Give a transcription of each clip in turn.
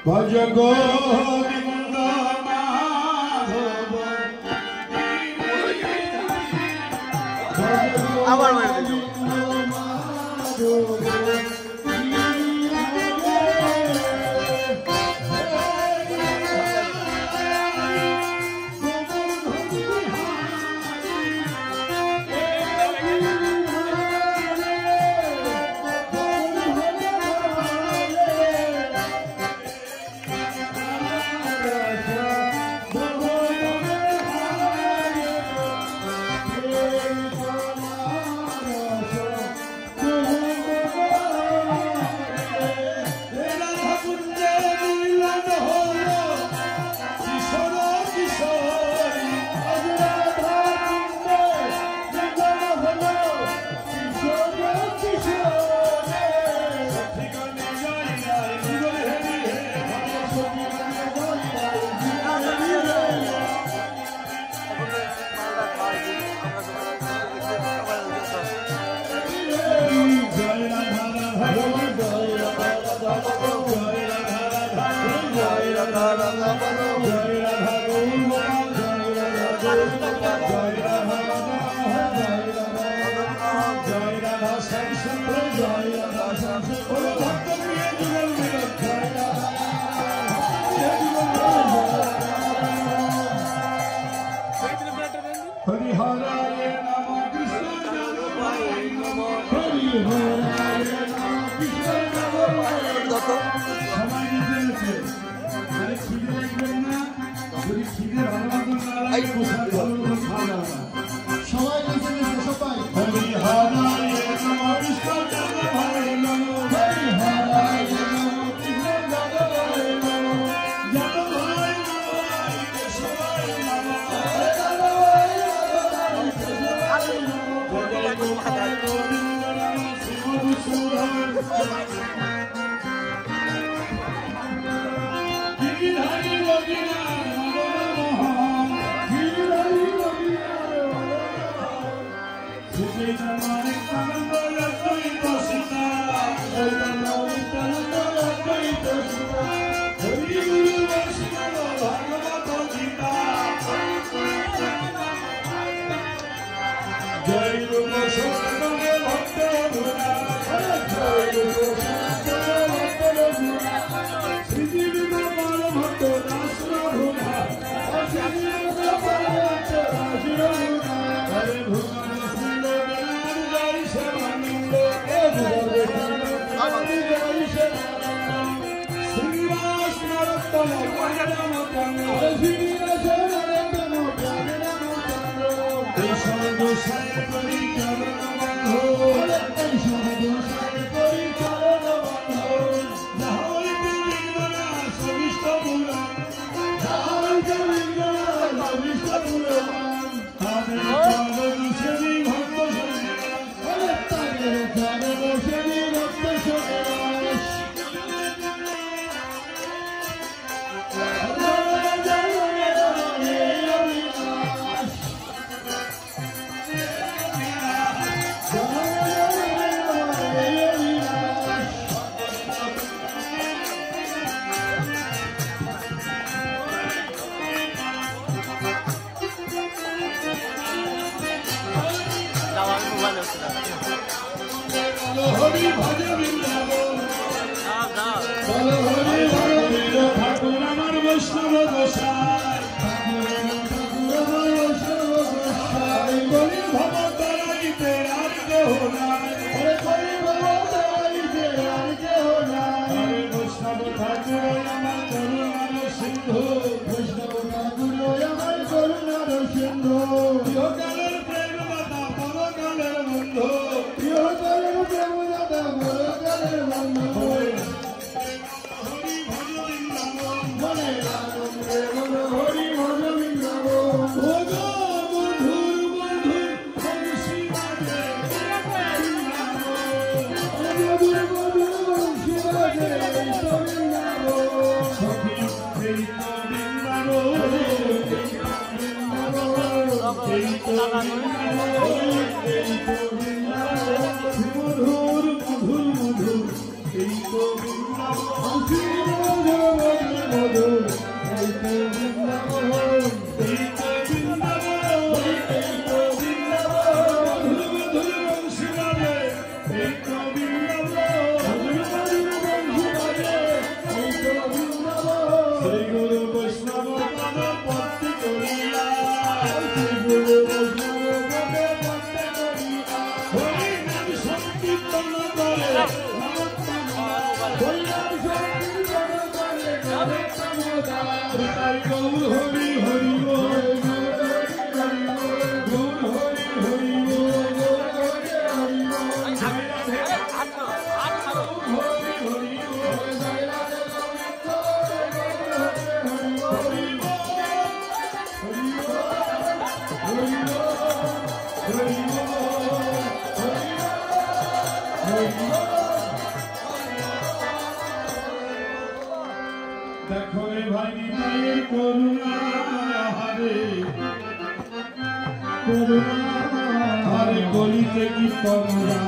भज गोविंद माधव আবার Thank you. ঠাকুর আমার বৈষ্ণব গোসাই ভব তারাইতে আর কেহ নাই বৈষ্ণব ঠাকুর আমার করুণার সিন্ধু বৈষ্ণব ঠাকুর আমার করুণার সিন্ধু ইহকালের প্রেম দাতা পরকালের বন্ধু ইহকালের প্রেম দাতা পরকালের বন্ধু হরি ভজ বৃন্দাবন মনে আনন্দে মন হরি ভজ বৃন্দাবন ভজ মধুর মধুর বংশী বাজে মধুর মধুর বংশী বাজে বৃন্দাবন সখী এই তো বৃন্দাবন মধুর মধুর মধুর এই তো মধুর এই তো বৃন্দাবন এই তো বৃন্দাবন এই তো বৃন্দাবন মধুর মধুর বংশী বাজে এই তো বৃন্দাবন মধুর মধুর বংশী বাজে এই তো বৃন্দাবন শ্রী গুরু বৈষ্ণব পদ ভক্তি করিয়া শ্রী গুরু বৈষ্ণব পদ ভক্তি করিয়া হরি নাম সংকীর্তন করে হরি নাম সংকীর্তন করে গৌর হরি হরি বল গৌর হরি হরি বল দেখো রে ভাই নিতাইয়ের করুণা হারে করুণা হারে গলিতে কি করুণা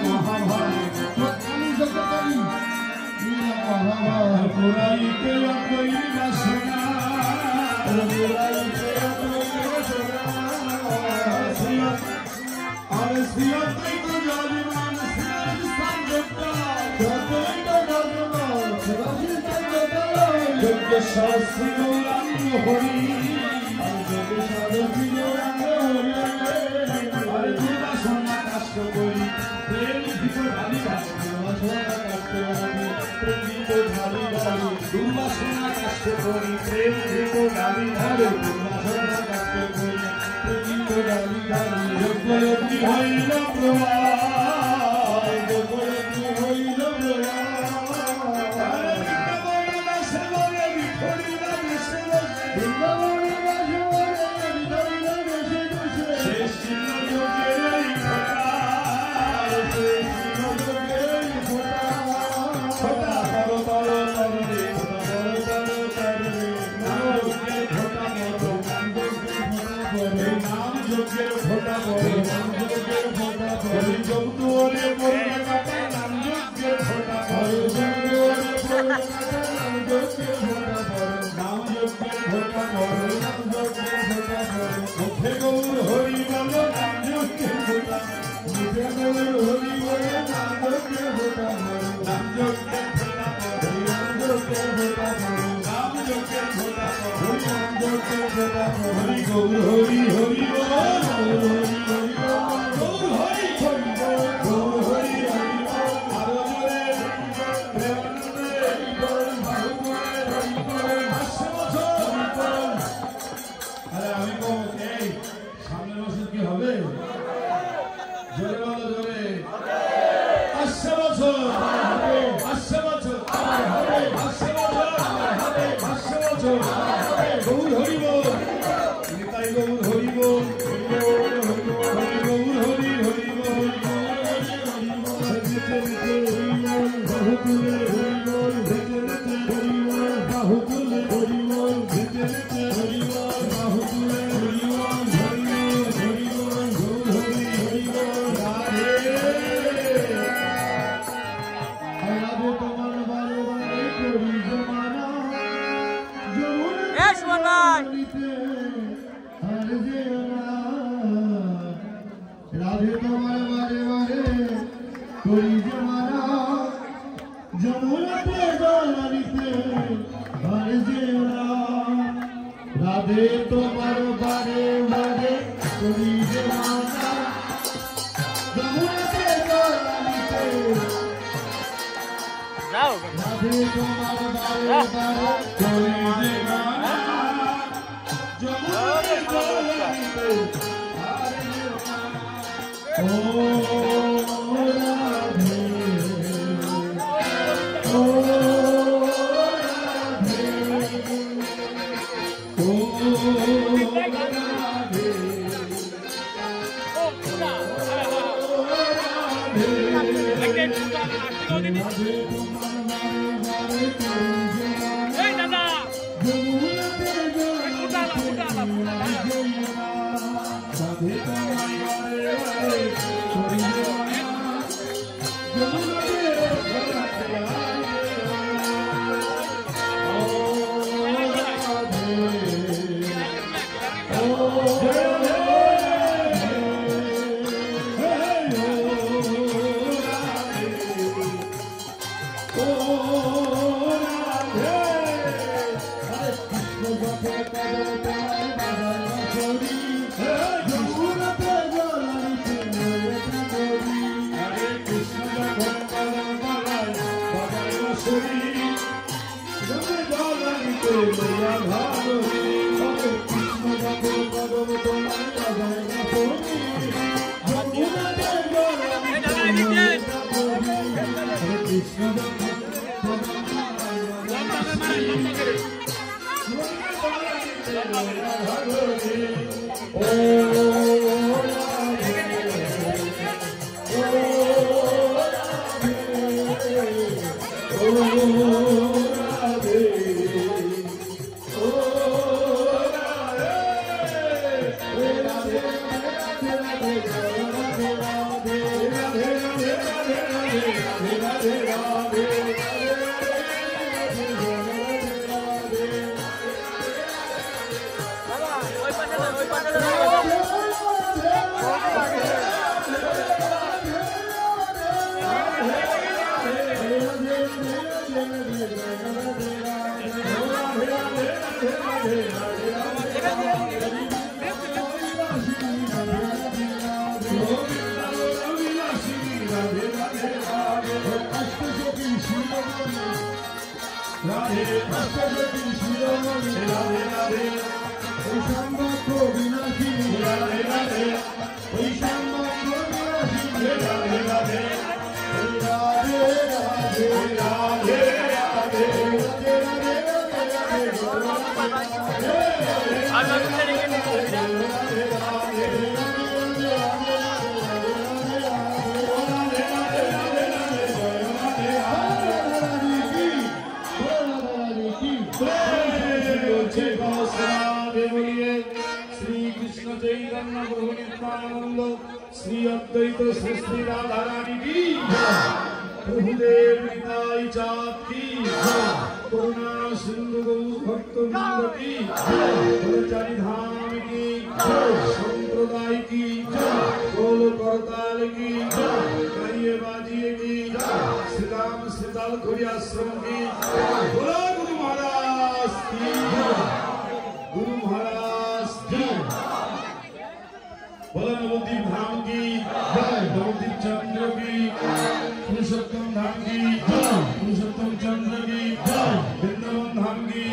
মহাভারত পুরাইতে কই না শোনা আর সিয়াতাই তো জালিমান সিয়ার সংযুক্তা যতই তো জালিমান যজ্ঞ শাস্ত্রী গৌরাঙ্গ হরি যজ্ঞ শাস্ত্রী গৌরাঙ্গ হরি আরে দুর্গা সোনা কাষ্ট করি প্রেম দীপ ঢালি ঢালি দুর্গা সোনা কাষ্ট করি প্রেম দীপ ঢালি ঢালি দুর্গা সোনা কাষ্ট করি প্রেম দীপ ঢালি ঢালি দুর্গা সোনা কাষ্ট করি প্রেম দীপ ঢালি ঢালি যজ্ঞ যজ্ঞ হইল প্রবাহ যজ্ঞ যজ্ঞ হইল প্রবাহ হরি হরি বল নিতাই গৌর হরি বল হরি বল হরি গৌর হরি হরি বল বাহুতুলে হরি বল ভেতরেতে হরি বল বাহুতুলে হরি বল ভেতরেতে হরি বল বাহুতুলে হরি বল হরি বল গৌর হরি হরি বল রাধে রাধে তোমার বারে বারে করি জমানা যমুনা সুমন ভাই হরে যে রাধে তোমার বারে বারে করি জমানা যমুনাতে জলানিতে হরে যে রাধে তোমার বারে বারে করি জমানা যমুনাতে জলানিতে যাও রাধে তোমার বারে বারে করি জমানা যমুনাতে জলানিতে হরে যে ও রাধে ও রাধে ও রাধে श्री अद्वैत सृष्टि राधा रानी की प्रभुदेव निताई चाँद की करुणा सिंधु गौ भक्त वृंद की गुरुचारी धाम की संप्रदाय की गोल करताल की गाइए बाजिए की श्रीराम सीताल खोरी आश्रम की बोलो गुरु महाराज की गुरु महाराज की बोलो नवद्वीप धाम की नवद्वीप चंद्र की पुरुषोत्तम धाम की पुरुषोत्तम चंद्र की वृंदावन धाम की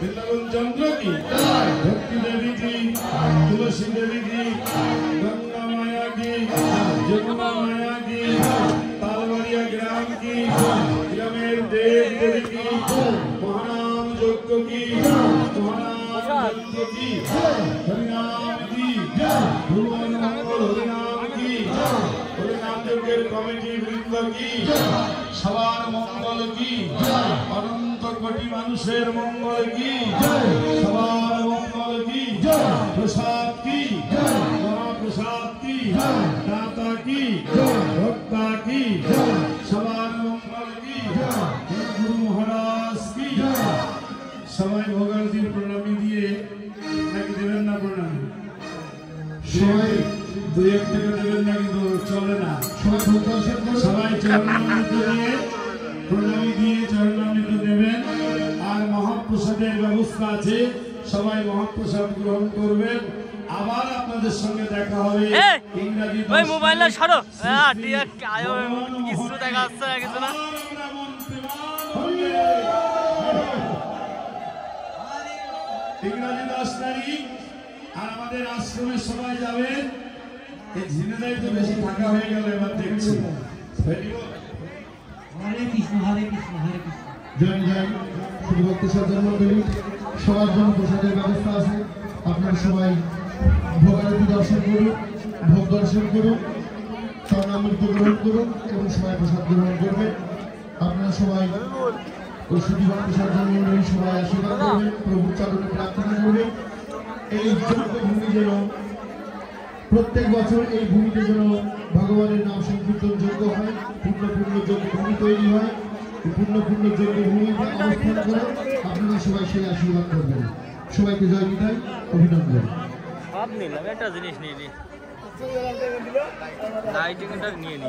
वृंदावन चंद्र की भक्ति देवी की तुलसी देवी की गंगा माया की जमुना माया की तालवाड़िया ग्राम की ग्रामेर देव देवी की महानाम यज्ञ की महानाम गोविंद की हरिनाम की भुवन मंगल हरिनाम की हरिनाम যজ্ঞের কমিটি বৃন্দ কি সবার মঙ্গল কি অনন্ত কোটি মানুষের মঙ্গল কি সবার মঙ্গল কি প্রসাদ কি মহাপ্রসাদ কি দাতা কি ভক্তা কি সবার মঙ্গল কি গুরু মহারাজ কি সবাই ভোগালজির প্রণামী দিয়ে নাকি দেবেন না প্রণামী সবাই দুই এক টাকা দেবেন না কিন্তু চলে না সবাই চরণামৃত দিয়ে প্রণামী দিয়ে চরণামৃত দেবেন আর মহাপ্রসাদের ব্যবস্থা আছে সবাই মহাপ্রসাদ গ্রহণ করবেন আবার আপনাদের সঙ্গে দেখা হবে ইংরেজি ওই মোবাইলটা ছাড়ো কিছু দেখা যাচ্ছে না কিছু না ইংরেজি 10 তারিখ আর আমাদের আশ্রমে সবাই যাবেন এই ঝিনাইদহে তো বেশি থাকা হয়ে গেল এবার দেখছি হরে কৃষ্ণ হরে কৃষ্ণ হরে কৃষ্ণ জয় জয় শুধু ভক্তি শ্রদ্ধার মন্ডলী সবার জন্য প্রসাদের ব্যবস্থা আছে আপনারা সবাই ভোগারতি দর্শন করুন ভোগ দর্শন করুন চরণামৃত গ্রহণ করুন এবং সবাই প্রসাদ গ্রহণ করবেন আপনারা সবাই ওই শুধু ভক্তি শ্রদ্ধার মন্ডলী সবাই আশীর্বাদ করবেন প্রভুর চরণে প্রার্থনা করবেন এই যজ্ঞভূমি যেন প্রত্যেক বছর এই ভূমিতে যেন ভগবানের নাম সংকীর্তন যোগ্য হয় পূর্ণ যোগ্য ভূমি তৈরি হয় পূর্ণ যোগ্য ভূমিতে অবস্থান করে আপনারা সবাই সেই আশীর্বাদ করবেন সবাইকে জয় বিদায় অভিনন্দন সব নিলাম একটা জিনিস নিয়ে নি লাইটিংটা নিয়ে নি